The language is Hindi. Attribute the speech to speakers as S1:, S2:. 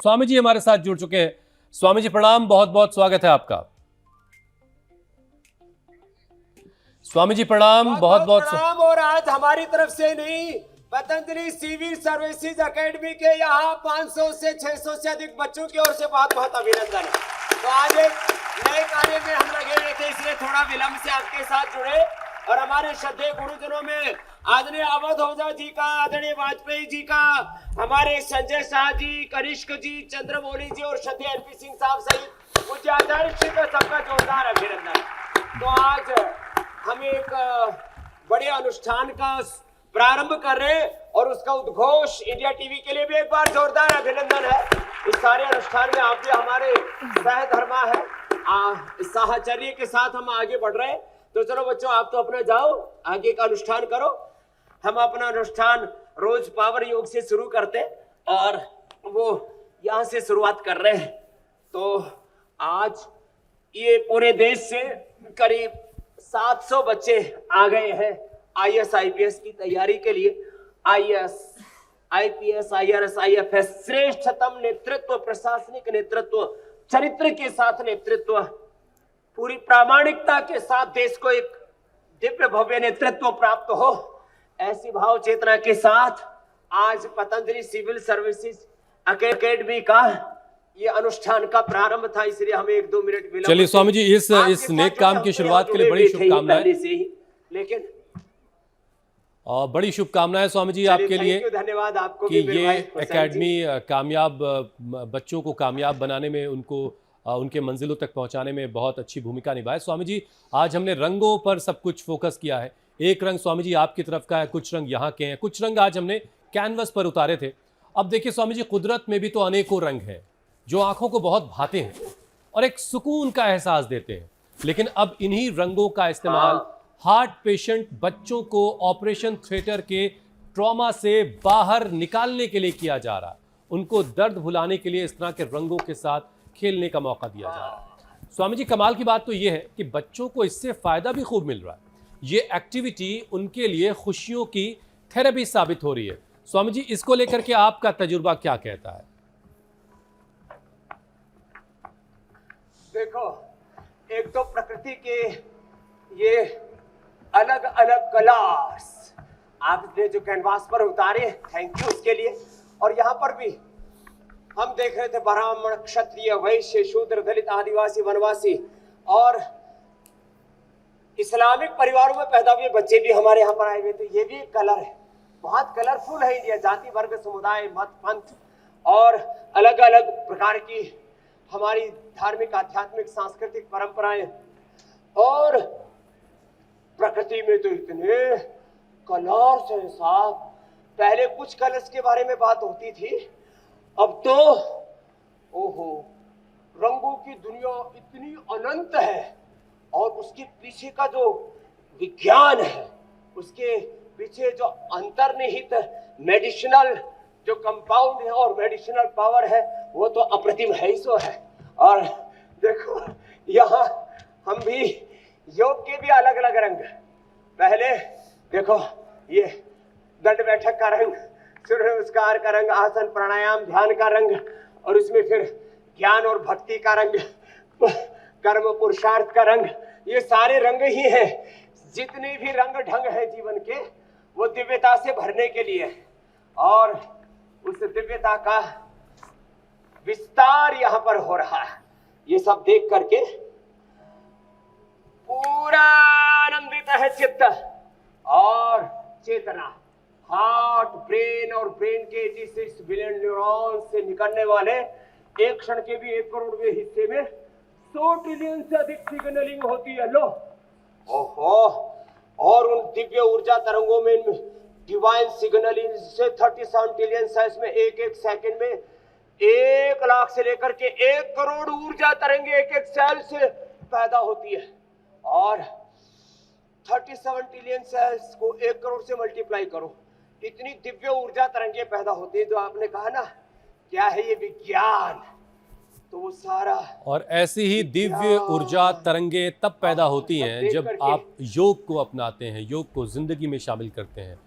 S1: स्वामी जी हमारे साथ जुड़ चुके हैं। स्वामी जी प्रणाम, बहुत बहुत स्वागत है आपका। स्वामी जी प्रणाम, बहुत बहुत
S2: प्रणाम। और आज हमारी तरफ से नहीं, पतंजलि सिविल सर्विसेज एकेडमी के यहाँ 500 से 600 से अधिक बच्चों की ओर से बहुत बहुत अभिनंदन है। तो आज एक नए कार्य में हम लगे हुए थे, इसलिए थोड़ा विलंब से आपके साथ जुड़े। और हमारे श्रद्धेय गुरुजनों में आदरणीय अवध ओझा जी का, आदरणीय वाजपेयी जी का, हमारे संजय शाह जी, कनिष्क जी, चंद्रमौली जी और श्रद्धेय एनपी सिंह साहब सहित पूज्य आचार्य श्री का सबका जोरदार अभिनंदन। तो आज हम एक बड़े अनुष्ठान का प्रारंभ कर रहे हैं और उसका उद्घोष इंडिया टीवी के लिए भी एक बार जोरदार अभिनंदन है। इस सारे अनुष्ठान में आप भी हमारे सहधर्मा है, इस साहचर्य के साथ हम आगे बढ़ रहे हैं। तो चलो बच्चों, आप तो अपना जाओ, आगे का अनुष्ठान करो। हम अपना अनुष्ठान रोज पावर योग से शुरू करते हैं और वो यहाँ से शुरुआत कर रहे हैं। तो आज ये पूरे देश से करीब 700 बच्चे आ गए हैं IAS IPS की तैयारी के लिए। IAS IPS IRS IFS श्रेष्ठतम नेतृत्व, प्रशासनिक नेतृत्व, चरित्र के साथ नेतृत्व, पूरी प्रामाणिकता के साथ देश को एक दिव्य भव्य नेतृत्व प्राप्त हो, ऐसी भाव चेतना के साथ आज पतंजलि सिविल सर्विसेज एकेडमी का ये अनुष्ठान का प्रारंभ था। इसलिए हमें 1-2 मिनट विलंब।
S1: चलिए स्वामी जी, इस नेक काम की शुरुआत के लिए बड़ी शुभकामनाएं।
S2: लेकिन
S1: और बड़ी शुभकामनाएं स्वामी जी आपके लिए।
S2: धन्यवाद आपको
S1: कि ये एकेडमी कामयाब बच्चों को कामयाब बनाने में, उनको उनके मंजिलों तक पहुंचाने में बहुत अच्छी भूमिका निभाए। स्वामी जी, आज हमने रंगों पर सब कुछ फोकस किया है। एक रंग स्वामी जी आपकी तरफ का है, कुछ रंग यहाँ के हैं, कुछ रंग आज हमने कैनवस पर उतारे थे। अब देखिए स्वामी जी, कुदरत में भी तो अनेकों रंग हैं जो आंखों को बहुत भाते हैं और एक सुकून का एहसास देते हैं। लेकिन अब इन्हीं रंगों का इस्तेमाल हार्ट पेशेंट बच्चों को ऑपरेशन थिएटर के ट्रॉमा से बाहर निकालने के लिए किया जा रहा है। उनको दर्द भुलाने के लिए इस तरह के रंगों के साथ खेलने का मौका दिया जा रहा है। स्वामी जी, कमाल की बात तो यह है कि बच्चों को इससे फायदा भी खूब मिल रहा है। ये एक्टिविटी उनके लिए खुशियों की थेरेपी साबित हो रही है। स्वामी जी, इसको लेकर के आपका तजुर्बा क्या कहता है?
S2: देखो, एक तो प्रकृति के ये अलग अलग कलर्स आपने जो कैनवास पर उतारे, थैंक यू उसके लिए। और यहाँ पर भी हम देख रहे थे ब्राह्मण, क्षत्रिय, वैश्य, शूद्र, दलित, आदिवासी, वनवासी और इस्लामिक परिवारों में पैदा हुए बच्चे भी हमारे यहाँ पर आए हुए थे। ये भी एक कलर है, बहुत कलरफुल है इंडिया। जाति, वर्ग, समुदाय, मत, पंथ और अलग अलग प्रकार की हमारी धार्मिक, आध्यात्मिक, सांस्कृतिक परंपराएं। और प्रकृति में तो इतने कलर्स हैं साहब। पहले कुछ कलर्स के बारे में बात होती थी, अब तो ओहो, रंगों की दुनिया इतनी अनंत है। और उसके पीछे का जो विज्ञान है, उसके पीछे जो अंतर्निहित मेडिसिनल जो कंपाउंड है और मेडिसिनल पावर है, वो तो अप्रतिम है ही सो है। और देखो, यहाँ हम भी योग के भी अलग अलग रंग। पहले देखो, ये दंड बैठक का रंग, सूर्य नमस्कार का रंग, आसन, प्राणायाम, ध्यान का रंग, और उसमें फिर ज्ञान और भक्ति का रंग, कर्म पुरुषार्थ का रंग। ये सारे रंग ही हैं। जितने भी रंग ढंग है जीवन के, वो दिव्यता से भरने के लिए, और उस दिव्यता का विस्तार यहाँ पर हो रहा है। ये सब देख करके पूरा आनंदित है चित्त और चेतना। हार्ट, ब्रेन और ब्रेन के 86 बिलियन न्यूरॉन से निकलने वाले एक क्षण के भी 1 करोड़वें हिस्से में 100 ट्रिलियन से अधिक सिग्नलिंग होती है। लो, ओहो, और उन दिव्य ऊर्जा तरंगों में डिवाइन सिग्नलिंग से 37 ट्रिलियन साइज में एक सेकंड में 1 लाख से लेकर के 1 करोड़ ऊर्जा तरंगे एक सेल से पैदा होती है। और 37 ट्रिलियन सेल्स को 1 करोड़ से मल्टीप्लाई करो, इतनी दिव्य ऊर्जा तरंगे पैदा होती है। जो आपने कहा ना, क्या है ये विज्ञान, तो वो सारा।
S1: और ऐसी ही दिव्य ऊर्जा तरंगे तब पैदा होती हैं जब आप योग को अपनाते हैं, योग को जिंदगी में शामिल करते हैं।